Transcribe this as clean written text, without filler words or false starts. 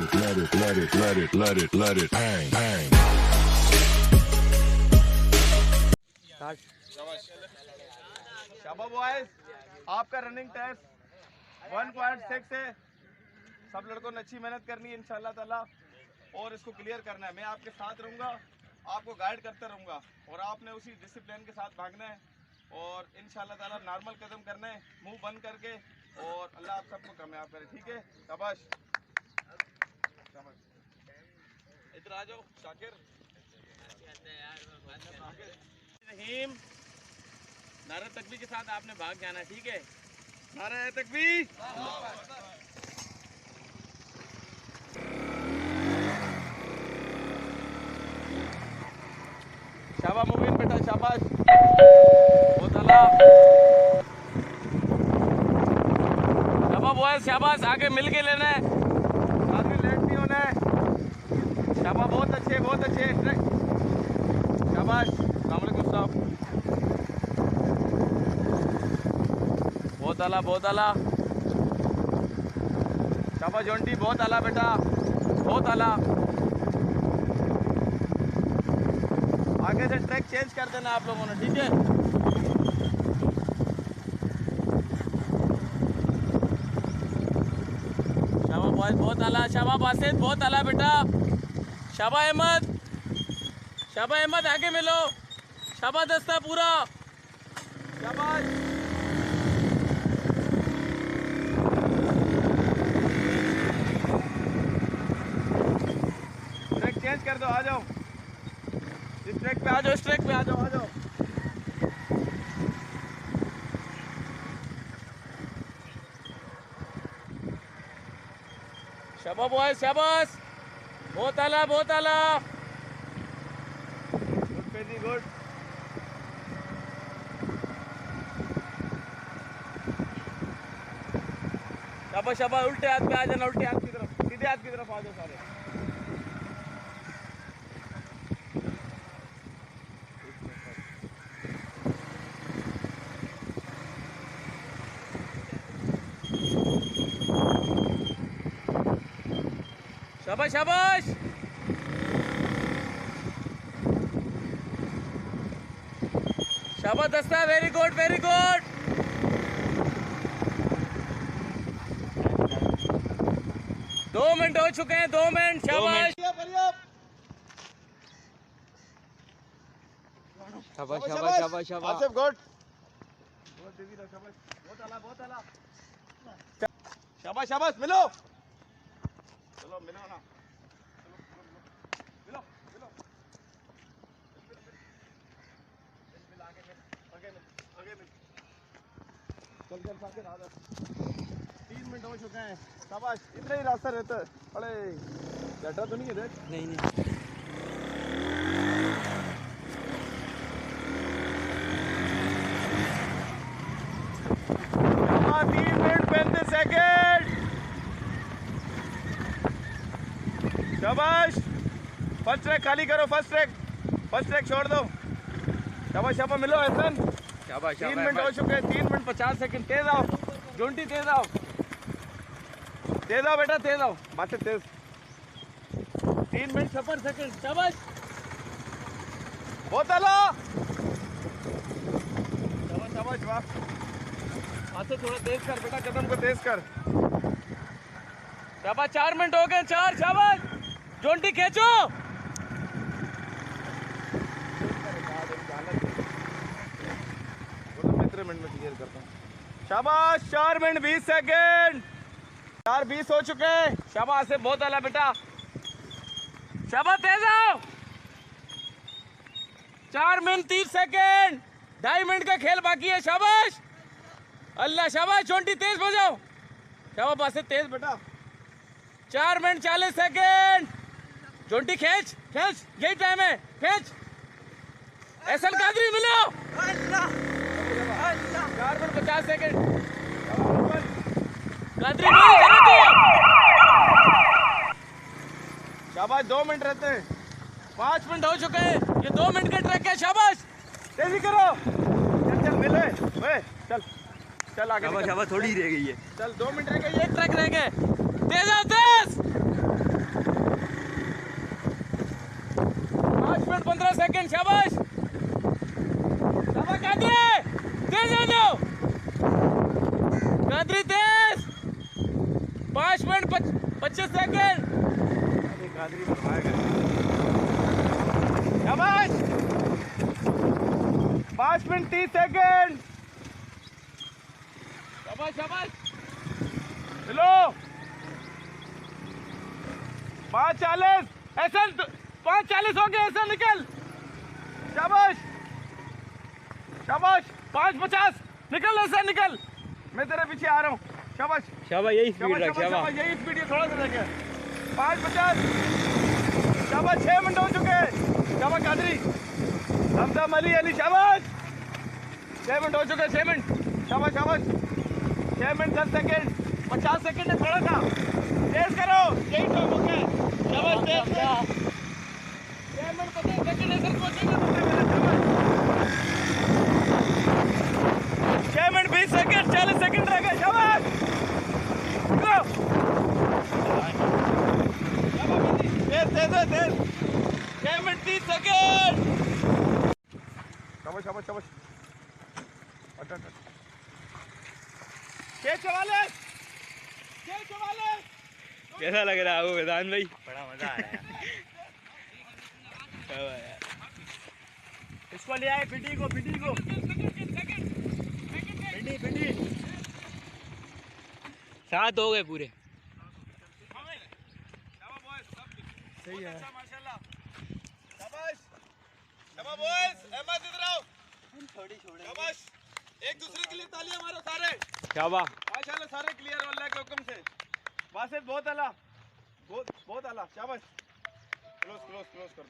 let it bang, bang. शाबा boys, आपका running test 1.6 है। सब लड़कों ने अच्छी मेहनत करनी है इंशाल्लाह ताला और इसको क्लियर करना है। मैं आपके साथ रहूँगा, आपको गाइड करता रहूँगा और आपने उसी डिसिप्लिन के साथ भागना है और इंशाल्लाह ताला नॉर्मल कदम करना है, मुंह बंद करके, और अल्लाह आप सबको कामयाब करे। ठीक है, शाबाश शाबाश। इधर आ जाओ शाकिर। रहीम, नारा तकबीर के साथ आपने भाग जाना है, ठीक है? नारा तकबीर। शाबाश मुबीन बेटा, शाबाश। बहुत आला। शाबाश बॉयज, शाबाश। आगे मिल के लेना है, आगे लेट नहीं होना है। शाबाश, बहुत अच्छे, बहुत अच्छे। शाबाश। अस्सलाम वालेकुम साहब। बहुत आला, बहुत आला। शाबाश जोंटी, बहुत आला बेटा, बहुत आला। आगे से ट्रैक चेंज कर देना आप लोगों ने, ठीक है? शाबाश बॉयज, बहुत आला। शाबाश बासित, बहुत आला बेटा। शाबाश अहमद, शाबाश अहमद, आगे मिलो। शाबाश दस्ता पूरा, शाबाश। ट्रैक चेंज कर दो, आ जाओ इस ट्रैक पे, आ जाओ इस ट्रैक पे, आ जाओ, आ जाओ। शाबाश बॉयज, शाबाश। बहुत आला, बहुत आला। गुड पेजी, गुड। शाबाश, शाबाश। उल्टे हाथ पे आ जाना, उल्टे हाथ की तरफ, सीधे हाथ की तरफ आ जाओ सारे। शाबाश, शाबाश। शाबाश दस्ता, वेरी गुड, वेरी गुड। दो मिनट हो चुके हैं, 2 मिनट। शाबाश, शाबाश, शाबाश, शाबाश, शाबाश। आसिफ गुड, बहुत बिजी रहो। शाबाश, बहुत आला, बहुत आला। शाबाश, शाबाश। मिलो, चलो मिलो ना, मिलो, मिलो। आगे मिल, आगे मिल, आगे मिल। चल चल साकिर, आ जा। 3 मिनट हो चुके हैं। शाबाश, इतना ही रास्ता रहता है। अरे बैठा तो नहीं है, देख। नहीं नहीं। 3 मिनट 35 सेकेंड। शाबाश। फर्स्ट ट्रैक खाली करो, फर्स्ट ट्रैक छोड़ दो। शाबाश, शाबाश। मिलो एहसन, शाबाश। 3 मिनट हो चुके हैं, 3 मिनट 50 सेकेंड। तेज आओ जोंटी, तेज आओ, तेज आओ बेटा, तेज आओ, बातें तेज। 3 मिनट 56 सेकेंड। शाबाश, बहुत आला। शाबाश, शाबाश, वाह। हाथ थोड़ा तेज कर बेटा, कदम को तेज कर। शाबाश, 4 मिनट हो गए, 4। शाबाश जोंटी, खींचो। मिनट में क्लियर करता हूँ। शाबाश, 4 मिनट 20 सेकेंड। 4:20 हो चुके हैं। शाबाश से, बहुत आला बेटा। शाबाश, तेज आओ। 4 मिनट 30 सेकेंड। 2.5 मिनट का खेल बाकी है। शाबाश अल्लाह, शाबाश छोटी, तेज बजाओ। शाबाश बासित, तेज बेटा। 4 मिनट 40 सेकेंड। छोटी खींच, खींच, यही टाइम है, खींच। एहसन कादरी मिलो। 4 मिनट 50 सेकेंड। कादरी नहीं करो तो। शाबाश, 2 मिनट रहते हैं। 5 मिनट हो चुके हैं। ये 2 मिनट का ट्रैक है। शाबाश, तेजी करो। चल चल मिले, चल चल आगे। शाबाश, थोड़ी रह गई है। चल 2 मिनट रह गए, एक ट्रैक रह गए। तेज आओ, तेज। 25 सेकंड। शाबाश। 5 मिनट 30 सेकंड। शाबाश शाबाश। चलो 5:40। ऐसा 5:40 हो गया, ऐसा निकल। शाबाश शाबाश। 5:50 निकल, ऐसा निकल। मैं तेरे पीछे आ रहा हूँ। शाबाश शाबाश, यही स्पीड रख। शाबाश यही स्पीड है, थोड़ा सा रह गया। 5:50। शाबाश। 6 मिनट हो चुके हैं। शाबाश कादरी। दमदम अली अली। शाबाश। 6 मिनट हो चुके हैं। 6 मिनट। शाबाश शाबाश। 6 मिनट 10 सेकंड। 50 सेकंड है, थोड़ा सा तेज करो। यही तो हो गया। शाबाश तेज। 6 मिनट 50 सेकंड है सर, पहुंचेंगे। 6 मिनट 20 सेकंड। 40 सेकंड रह गए। शाबाश। तेज तेज तेज। 6 मिनट 30 सेकंड। शाबाश शाबाश शाबाश। 6:44। कैसा लग रहा है वो वेदांत भाई? बड़ा मजा आ रहा है। इसको ले आए, पिटी को पिटी को। पिटी पिटी। 7 हो गए पूरे। सही है माशाल्लाह। शाबाश शाबाश बॉयज। अहमद इधर आओ। थोड़ी छोड़े। शाबाश। एक दूसरे के लिए तालियां मारो सारे। शाबाश माशाल्लाह सारे क्लियर अल्लाह के हुक्म से। वासिफ बहुत आला, बहुत आला। शाबाश। क्लोज क्लोज क्लोज कर।